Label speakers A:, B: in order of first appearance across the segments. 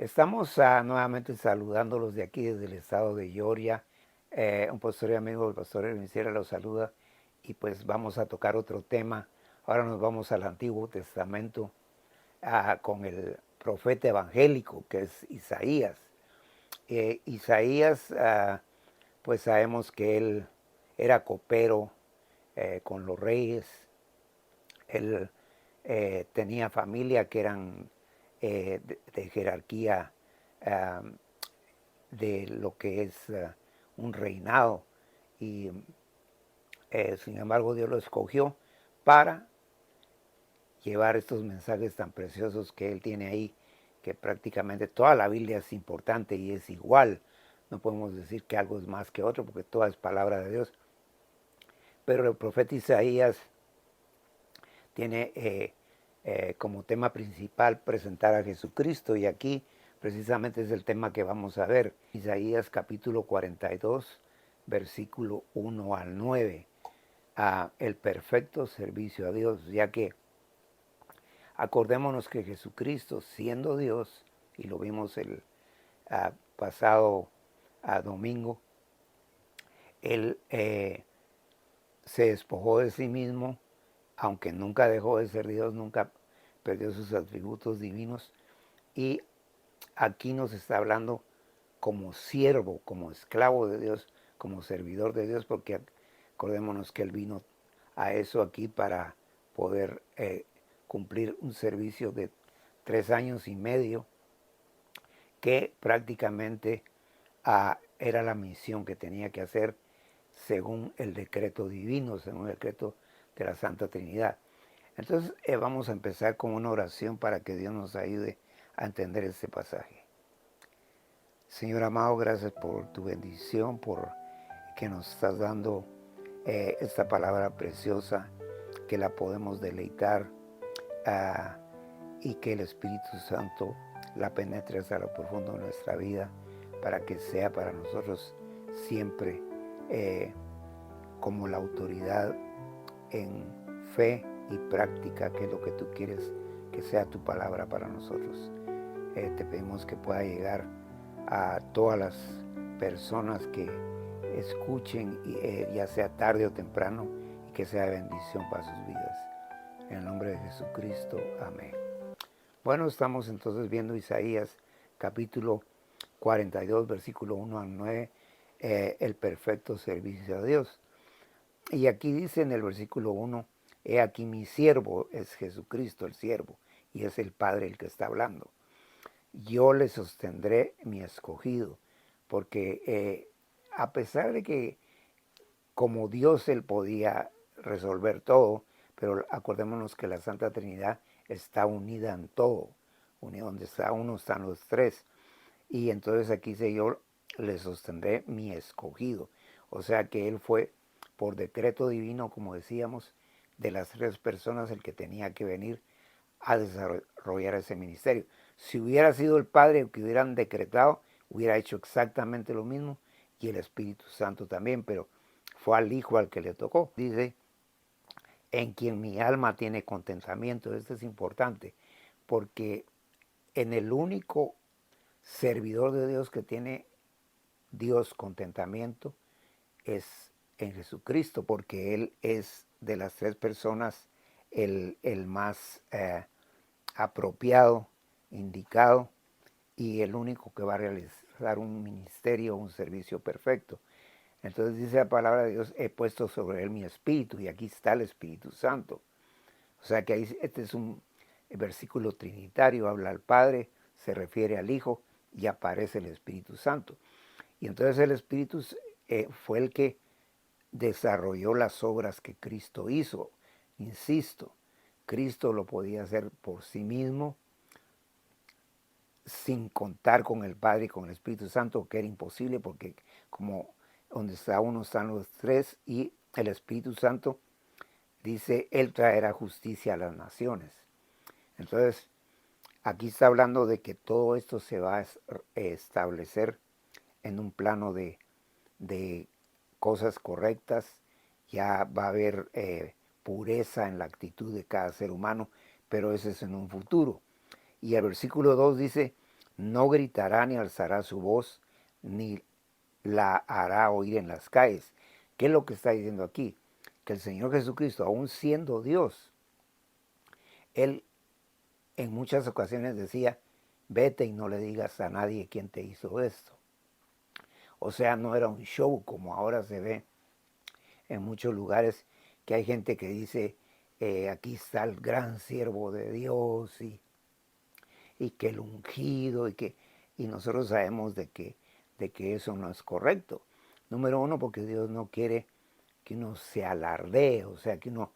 A: Estamos nuevamente saludándolos de aquí desde el estado de Georgia. Un pastor y amigo, el pastor Elvin los saluda y pues vamos a tocar otro tema. Ahora nos vamos al Antiguo Testamento con el profeta evangélico que es Isaías. Isaías, pues sabemos que él era copero con los reyes. Él tenía familia que eran de jerarquía uh, de lo que es un reinado y sin embargo Dios lo escogió para llevar estos mensajes tan preciosos que él tiene ahí, que prácticamente toda la Biblia es importante y es igual. No podemos decir que algo es más que otro porque toda es palabra de Dios. Pero el profeta Isaías tiene como tema principal presentar a Jesucristo y aquí precisamente es el tema que vamos a ver. Isaías capítulo 42, versículo 1 al 9. El perfecto servicio a Dios, ya que acordémonos que Jesucristo, siendo Dios, y lo vimos el pasado domingo, Él se despojó de sí mismo, aunque nunca dejó de ser Dios, nunca perdió sus atributos divinos. Y aquí nos está hablando como siervo, como esclavo de Dios, como servidor de Dios, porque acordémonos que Él vino a eso aquí para poder cumplir un servicio de 3 años y medio, que prácticamente era la misión que tenía que hacer según el decreto divino, según el decreto de la Santa Trinidad. Entonces vamos a empezar con una oración para que Dios nos ayude a entender este pasaje. Señor amado, gracias por tu bendición, por que nos estás dando esta palabra preciosa, que la podemos deleitar y que el Espíritu Santo la penetre hasta lo profundo de nuestra vida, para que sea para nosotros siempre como la autoridad en fe y práctica, que es lo que tú quieres que sea tu palabra para nosotros. Te pedimos que pueda llegar a todas las personas que escuchen, ya sea tarde o temprano, y que sea bendición para sus vidas. En el nombre de Jesucristo, amén. Bueno, estamos entonces viendo Isaías capítulo 42, versículo 1 al 9, el perfecto servicio a Dios. Y aquí dice en el versículo 1, he aquí mi siervo, es Jesucristo el siervo, y es el Padre el que está hablando. Yo le sostendré mi escogido, porque a pesar de que como Dios él podía resolver todo, pero acordémonos que la Santa Trinidad está unida en todo, unida donde está uno están los tres. Y entonces aquí dice, yo le sostendré mi escogido. O sea que él fue por decreto divino, como decíamos, de las tres personas el que tenía que venir a desarrollar ese ministerio. Si hubiera sido el Padre que hubieran decretado, hubiera hecho exactamente lo mismo, y el Espíritu Santo también, pero fue al Hijo al que le tocó. Dice, en quien mi alma tiene contentamiento. Esto es importante, porque en el único servidor de Dios que tiene Dios contentamiento es en Jesucristo, porque Él es de las tres personas el más apropiado, indicado, y el único que va a realizar un ministerio, un servicio perfecto. Entonces dice la palabra de Dios, he puesto sobre él mi espíritu, y aquí está el Espíritu Santo. O sea que ahí, este es un versículo trinitario, habla al Padre, se refiere al Hijo y aparece el Espíritu Santo. Y entonces el Espíritu fue el que desarrolló las obras que Cristo hizo. Insisto, Cristo lo podía hacer por sí mismo, sin contar con el Padre y con el Espíritu Santo, que era imposible, porque como donde está uno están los tres, y el Espíritu Santo dice, Él traerá justicia a las naciones. Entonces, aquí está hablando de que todo esto se va a establecer en un plano de cosas correctas. Ya va a haber pureza en la actitud de cada ser humano, pero eso es en un futuro. Y el versículo 2 dice, no gritará ni alzará su voz, ni la hará oír en las calles. ¿Qué es lo que está diciendo aquí? Que el Señor Jesucristo, aún siendo Dios, Él en muchas ocasiones decía, vete y no le digas a nadie quién te hizo esto. O sea, no era un show como ahora se ve en muchos lugares, que hay gente que dice, aquí está el gran siervo de Dios y que el ungido y nosotros sabemos de que eso no es correcto. Número uno, porque Dios no quiere que uno se alardee, o sea, que uno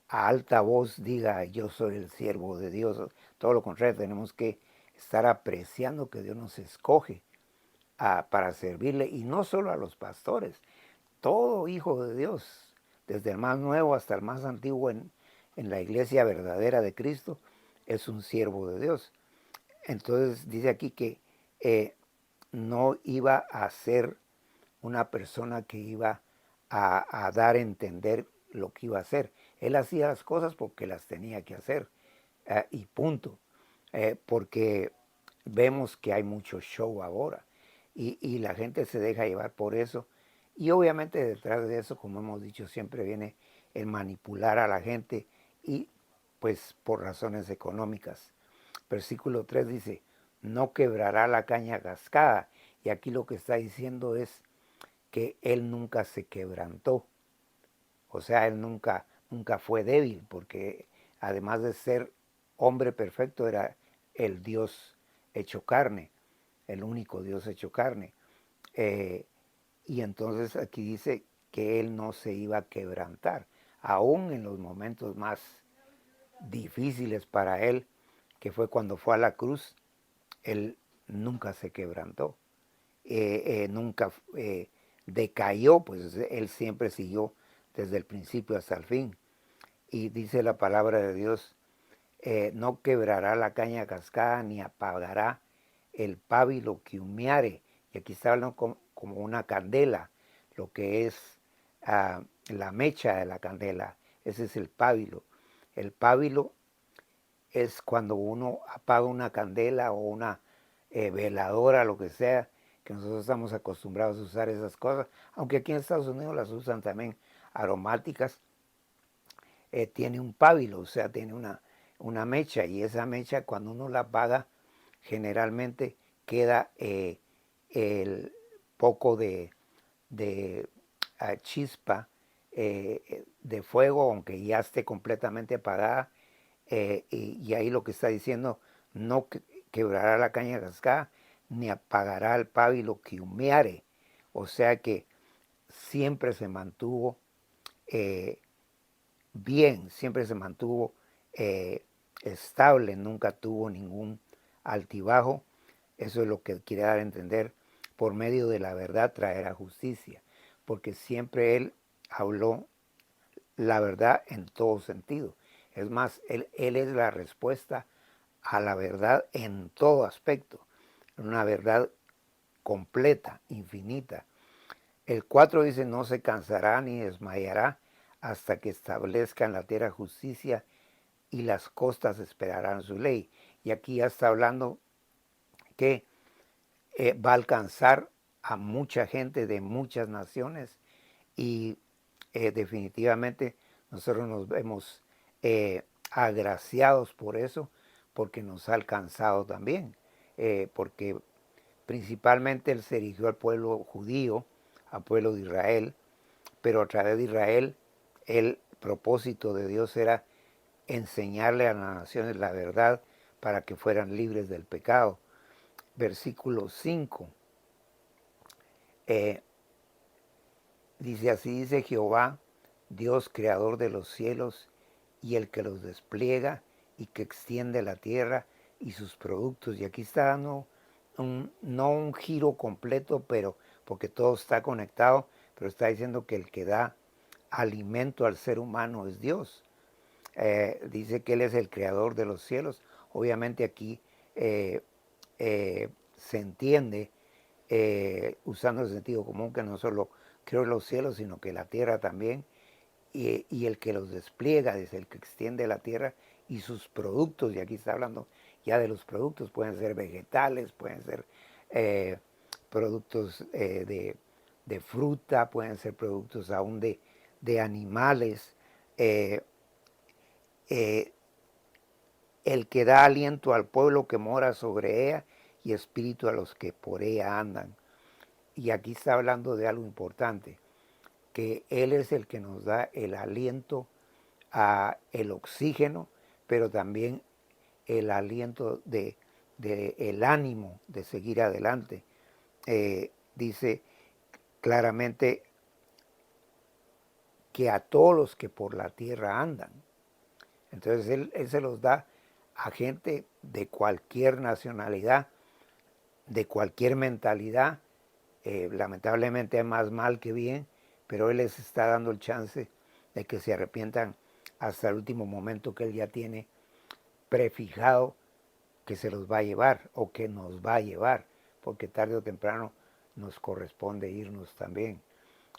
A: a alta voz diga yo soy el siervo de Dios. Todo lo contrario, tenemos que estar apreciando que Dios nos escoge para servirle, y no solo a los pastores, todo hijo de Dios, desde el más nuevo hasta el más antiguo en la iglesia verdadera de Cristo, es un siervo de Dios. Entonces dice aquí que no iba a ser una persona que iba a dar a entender lo que iba a hacer. Él hacía las cosas porque las tenía que hacer, y punto. Porque vemos que hay mucho show ahora y la gente se deja llevar por eso. Y obviamente detrás de eso, como hemos dicho, siempre viene el manipular a la gente, y pues por razones económicas. Versículo 3 dice, no quebrará la caña cascada. Y aquí lo que está diciendo es que él nunca se quebrantó. O sea, él nunca fue débil, porque además de ser hombre perfecto, era el Dios hecho carne, el único Dios hecho carne. Eh, y entonces aquí dice que él no se iba a quebrantar, aún en los momentos más difíciles para él, que fue cuando fue a la cruz. Él nunca se quebrantó, nunca decayó, pues él siempre siguió desde el principio hasta el fin. Y dice la palabra de Dios, no quebrará la caña cascada ni apagará el pábilo que humeare. Y aquí está hablando como una candela, lo que es la mecha de la candela. Ese es el pábilo. El pábilo es cuando uno apaga una candela o una veladora, lo que sea, que nosotros estamos acostumbrados a usar esas cosas, aunque aquí en Estados Unidos las usan también aromáticas. Tiene un pábilo, o sea, tiene una mecha, y esa mecha cuando uno la apaga, generalmente queda el poco de chispa de fuego, aunque ya esté completamente apagada. Y ahí lo que está diciendo, no quebrará la caña cascada, ni apagará el pábilo que humeare. O sea que siempre se mantuvo eh, bien, siempre se mantuvo estable, nunca tuvo ningún altibajo. Eso es lo que quiere dar a entender, por medio de la verdad traerá justicia, porque siempre él habló la verdad en todo sentido. Es más, él es la respuesta a la verdad en todo aspecto, una verdad completa, infinita. El 4 dice, no se cansará ni desmayará hasta que establezca en la tierra justicia, y las costas esperarán su ley. Y aquí ya está hablando que va a alcanzar a mucha gente de muchas naciones, y definitivamente nosotros nos vemos agraciados por eso, porque nos ha alcanzado también, porque principalmente él se dirigió al pueblo judío, al pueblo de Israel, pero a través de Israel el propósito de Dios era enseñarle a las naciones la verdad para que fueran libres del pecado. Versículo 5 dice, así dice Jehová, Dios creador de los cielos y el que los despliega y que extiende la tierra y sus productos. Y aquí está dando no un giro completo, pero porque todo está conectado, pero está diciendo que el que da alimento al ser humano es Dios. Dice que Él es el creador de los cielos. Obviamente aquí se entiende, usando el sentido común, que no solo creó los cielos, sino que la tierra también, y el que los despliega, es el que extiende la tierra y sus productos, y aquí está hablando ya de los productos, pueden ser vegetales, pueden ser productos de fruta, pueden ser productos aún de animales. Eh, eh, el que da aliento al pueblo que mora sobre ella y espíritu a los que por ella andan. Y aquí está hablando de algo importante, que Él es el que nos da el aliento, el oxígeno, pero también el aliento de el ánimo de seguir adelante. Dice claramente que a todos los que por la tierra andan. Entonces él se los da a gente de cualquier nacionalidad, de cualquier mentalidad. Lamentablemente hay más mal que bien, pero Él les está dando el chance de que se arrepientan hasta el último momento que Él ya tiene prefijado que se los va a llevar o que nos va a llevar, porque tarde o temprano nos corresponde irnos también.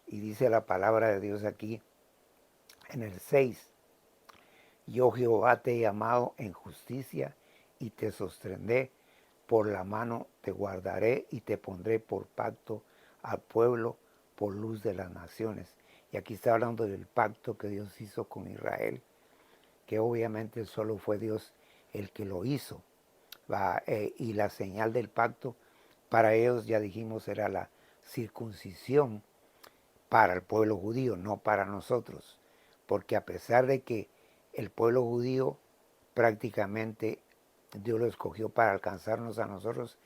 A: Y dice la palabra de Dios aquí en el 6, yo Jehová te he llamado en justicia y te sostendré, por la mano te guardaré y te pondré por pacto al pueblo, por luz de las naciones. Y aquí está hablando del pacto que Dios hizo con Israel, que obviamente solo fue Dios el que lo hizo. Y la señal del pacto para ellos, ya dijimos, era la circuncisión para el pueblo judío, no para nosotros. Porque a pesar de que el pueblo judío prácticamente Dios lo escogió para alcanzarnos a nosotros,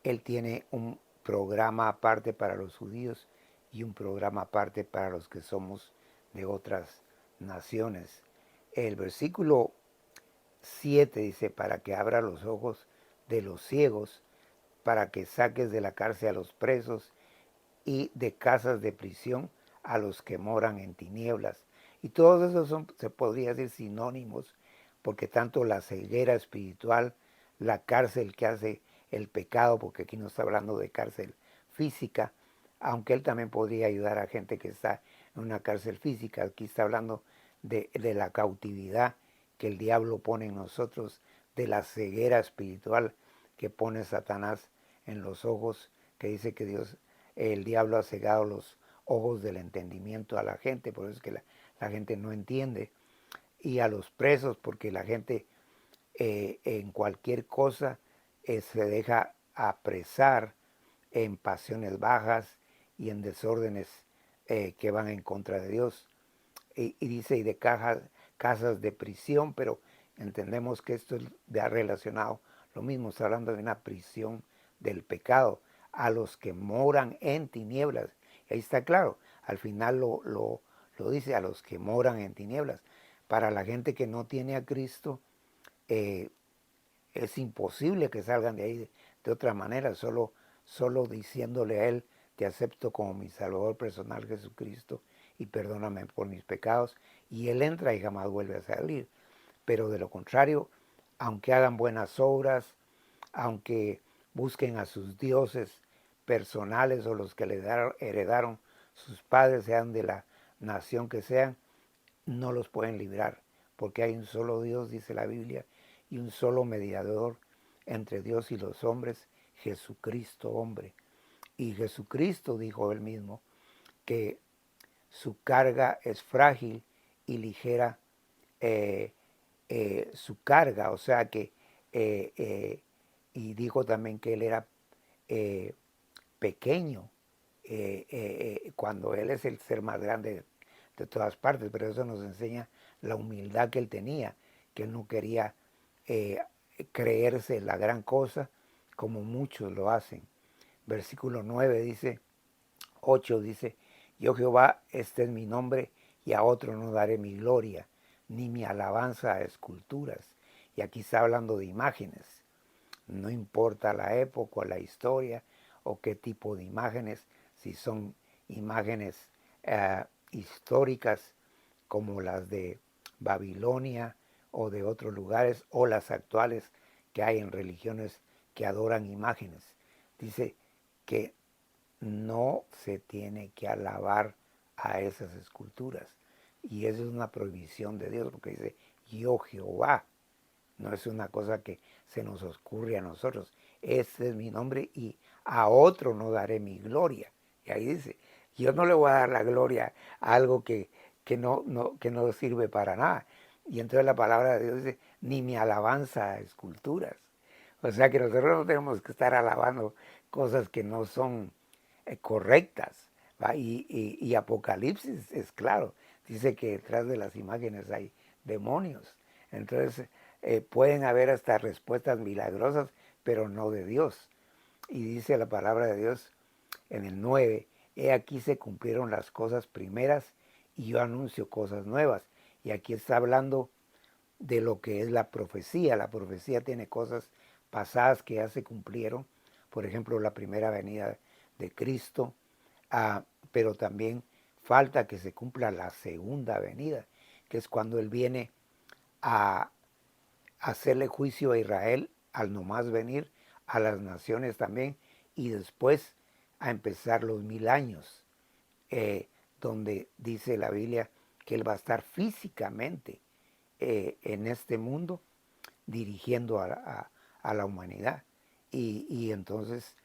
A: Él tiene un programa aparte para los judíos y un programa aparte para los que somos de otras naciones. El versículo 7 dice, para que abra los ojos de los ciegos, para que saques de la cárcel a los presos y de casas de prisión a los que moran en tinieblas. Y todos esos son, se podría decir, sinónimos, porque tanto la ceguera espiritual, la cárcel que hace el pecado, porque aquí no está hablando de cárcel física, aunque él también podría ayudar a gente que está en una cárcel física, aquí está hablando de la cautividad que el diablo pone en nosotros, de la ceguera espiritual que pone Satanás en los ojos, que dice que el diablo ha cegado los ojos del entendimiento a la gente, por eso es que la gente no entiende, y a los presos, porque la gente en cualquier cosa se deja apresar en pasiones bajas y en desórdenes que van en contra de Dios. Y dice, y de casas de prisión, pero entendemos que esto es relacionado, lo mismo, está hablando de una prisión del pecado, a los que moran en tinieblas. Y ahí está claro, al final lo dice, a los que moran en tinieblas. Para la gente que no tiene a Cristo, es imposible que salgan de ahí de otra manera, solo diciéndole a Él, te acepto como mi Salvador personal Jesucristo y perdóname por mis pecados. Y Él entra y jamás vuelve a salir. Pero de lo contrario, aunque hagan buenas obras, aunque busquen a sus dioses personales o los que le heredaron sus padres, sean de la nación que sean, no los pueden librar, porque hay un solo Dios, dice la Biblia, y un solo mediador entre Dios y los hombres, Jesucristo hombre. Y Jesucristo dijo él mismo que su carga es frágil y ligera su carga, o sea que, y dijo también que él era eh, pequeño, cuando él es el ser más grande de todas partes, pero eso nos enseña la humildad que él tenía, que él no quería eh, creerse la gran cosa como muchos lo hacen. Versículo 9 dice, 8 dice, yo Jehová, este es mi nombre, y a otro no daré mi gloria, ni mi alabanza a esculturas. Y aquí está hablando de imágenes. No importa la época, la historia o qué tipo de imágenes, si son imágenes históricas como las de Babilonia o de otros lugares, o las actuales que hay en religiones que adoran imágenes. Dice que no se tiene que alabar a esas esculturas. Y eso es una prohibición de Dios, porque dice, yo Jehová. No es una cosa que se nos ocurre a nosotros. Este es mi nombre y a otro no daré mi gloria. Y ahí dice, yo no le voy a dar la gloria a algo que no sirve para nada. Y entonces la palabra de Dios dice, ni mi alabanza a esculturas. O sea que nosotros no tenemos que estar alabando cosas que no son correctas. ¿Va? Y Apocalipsis es claro, dice que detrás de las imágenes hay demonios. Entonces pueden haber hasta respuestas milagrosas, pero no de Dios. Y dice la palabra de Dios en el 9, he aquí se cumplieron las cosas primeras y yo anuncio cosas nuevas. Y aquí está hablando de lo que es la profecía. La profecía tiene cosas pasadas que ya se cumplieron, por ejemplo, la primera venida de Cristo, pero también falta que se cumpla la segunda venida, que es cuando Él viene a hacerle juicio a Israel al nomás venir, a las naciones también, y después a empezar los 1000 años, donde dice la Biblia que Él va a estar físicamente en este mundo dirigiendo a la humanidad. Y entonces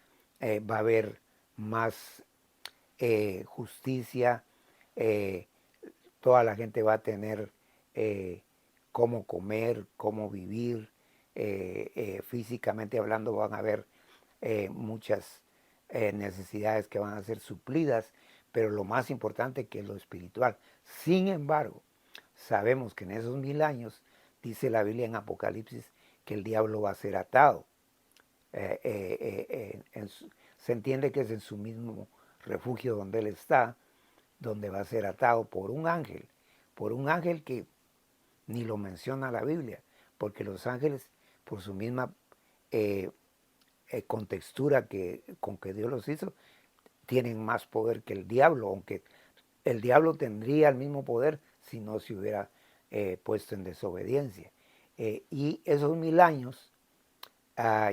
A: va a haber más justicia, eh, toda la gente va a tener cómo comer, cómo vivir, físicamente hablando van a haber muchas necesidades que van a ser suplidas, pero lo más importante que es lo espiritual. Sin embargo, sabemos que en esos 1000 años, dice la Biblia en Apocalipsis, que el diablo va a ser atado. Se entiende que es en su mismo refugio donde él está, donde va a ser atado por un ángel que ni lo menciona la Biblia, porque los ángeles, por su misma eh, contextura con que Dios los hizo, tienen más poder que el diablo, aunque el diablo tendría el mismo poder si no se hubiera puesto en desobediencia. Y esos 1000 años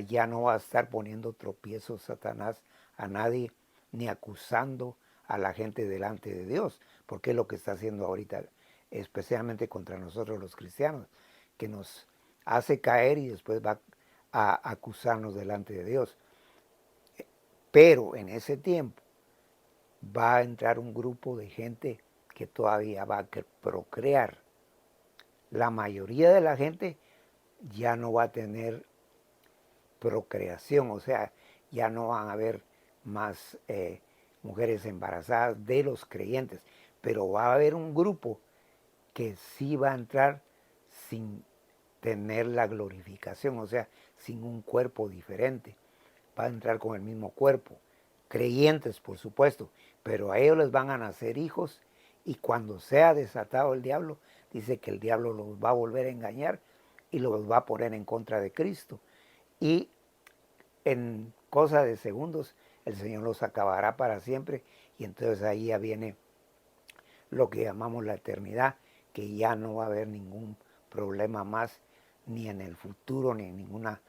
A: ya no va a estar poniendo tropiezos Satanás a nadie, ni acusando a la gente delante de Dios, porque es lo que está haciendo ahorita, especialmente contra nosotros los cristianos, que nos hace caer y después va a acusarnos delante de Dios. Pero en ese tiempo va a entrar un grupo de gente que todavía va a procrear. La mayoría de la gente ya no va a tener procreación, o sea, ya no van a haber más mujeres embarazadas de los creyentes, pero va a haber un grupo que sí va a entrar sin tener la glorificación, o sea, sin un cuerpo diferente, va a entrar con el mismo cuerpo, creyentes por supuesto, pero a ellos les van a nacer hijos y cuando sea desatado el diablo, dice que el diablo los va a volver a engañar y los va a poner en contra de Cristo. Y en cosa de segundos el Señor los acabará para siempre y entonces ahí ya viene lo que llamamos la eternidad, que ya no va a haber ningún problema más ni en el futuro ni en ninguna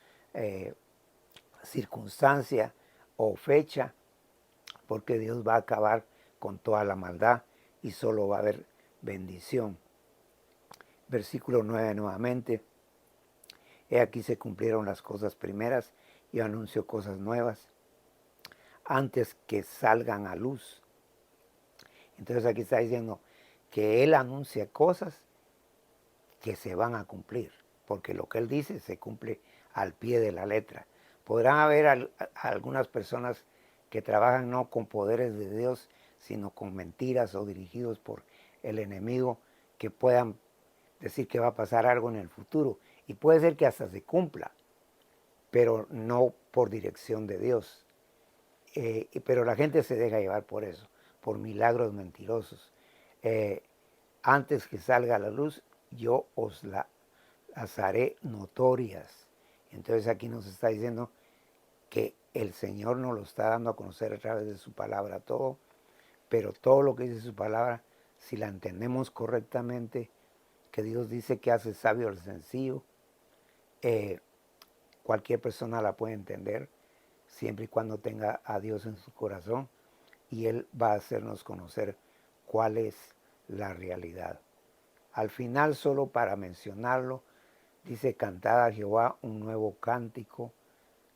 A: circunstancia o fecha, porque Dios va a acabar con toda la maldad y solo va a haber bendición. Versículo 9 nuevamente. He aquí se cumplieron las cosas primeras y anuncio cosas nuevas antes que salgan a luz. Entonces aquí está diciendo que Él anuncia cosas que se van a cumplir, porque lo que Él dice se cumple al pie de la letra. Podrán haber algunas personas que trabajan no con poderes de Dios, sino con mentiras o dirigidos por el enemigo, que puedan decir que va a pasar algo en el futuro. Y puede ser que hasta se cumpla, pero no por dirección de Dios. Pero la gente se deja llevar por eso, por milagros mentirosos. Antes que salga a la luz, yo os las haré notorias. Entonces aquí nos está diciendo que el Señor nos lo está dando a conocer a través de su palabra todo, pero todo lo que dice su palabra, si la entendemos correctamente, que Dios dice que hace sabio al sencillo, cualquier persona la puede entender, siempre y cuando tenga a Dios en su corazón, y Él va a hacernos conocer cuál es la realidad. Al final, solo para mencionarlo, Dice, cantad a Jehová un nuevo cántico,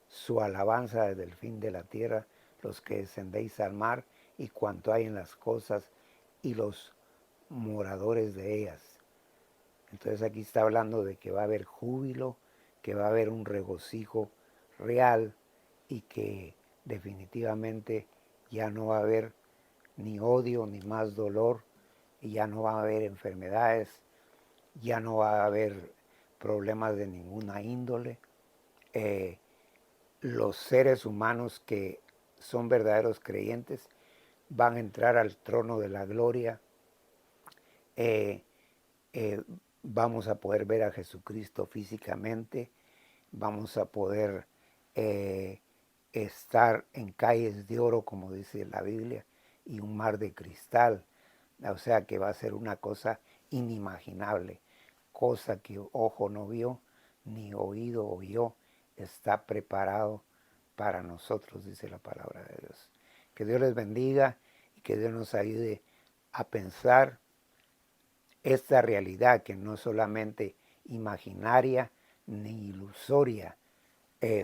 A: su alabanza desde el fin de la tierra, los que descendéis al mar y cuanto hay en las cosas y los moradores de ellas. Entonces aquí está hablando de que va a haber júbilo, que va a haber un regocijo real y que definitivamente ya no va a haber ni odio ni más dolor y ya no va a haber enfermedades, ya no va a haber problemas de ninguna índole. Los seres humanos que son verdaderos creyentes van a entrar al trono de la gloria. Eh, eh, Vamos a poder ver a Jesucristo físicamente, vamos a poder estar en calles de oro, como dice la Biblia, y un mar de cristal. O sea que va a ser una cosa inimaginable, cosa que ojo no vio, ni oído oyó, está preparado para nosotros, dice la palabra de Dios. Que Dios les bendiga y que Dios nos ayude a pensar esta realidad que no es solamente imaginaria ni ilusoria,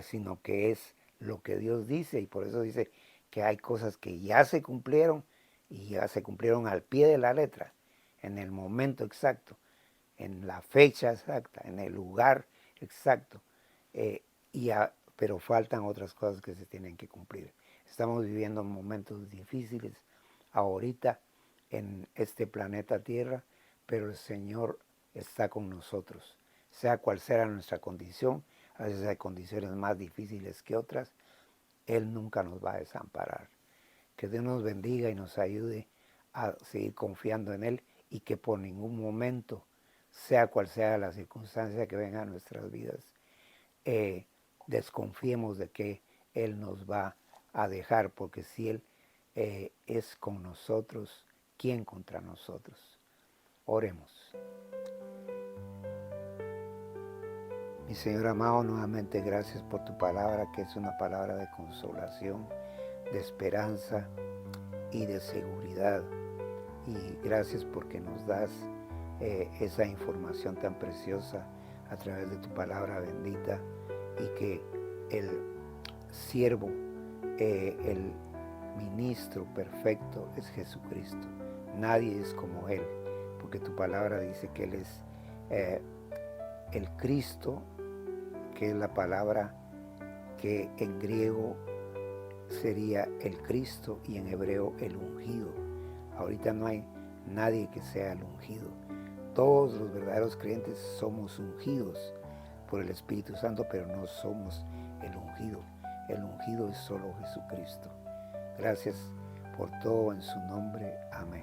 A: sino que es lo que Dios dice, y por eso dice que hay cosas que ya se cumplieron y ya se cumplieron al pie de la letra, en el momento exacto, en la fecha exacta, en el lugar exacto, pero faltan otras cosas que se tienen que cumplir. Estamos viviendo momentos difíciles ahorita en este planeta Tierra, pero el Señor está con nosotros, sea cual sea nuestra condición. A veces hay condiciones más difíciles que otras. Él nunca nos va a desamparar. Que Dios nos bendiga y nos ayude a seguir confiando en Él y que por ningún momento, sea cual sea la circunstancia que venga a nuestras vidas, desconfiemos de que Él nos va a dejar, porque si Él es con nosotros, ¿quién contra nosotros? Oremos. Mi Señor amado, nuevamente gracias por tu palabra, que es una palabra de consolación, de esperanza y de seguridad. Y gracias porque nos das esa información tan preciosa a través de tu palabra bendita, y que el siervo, el ministro perfecto es Jesucristo. Nadie es como Él, porque tu palabra dice que Él es el Cristo, que es la palabra que en griego sería el Cristo y en hebreo el ungido. Ahorita no hay nadie que sea el ungido. Todos los verdaderos creyentes somos ungidos por el Espíritu Santo, pero no somos el ungido. El ungido es solo Jesucristo. Gracias por todo en su nombre. Amén.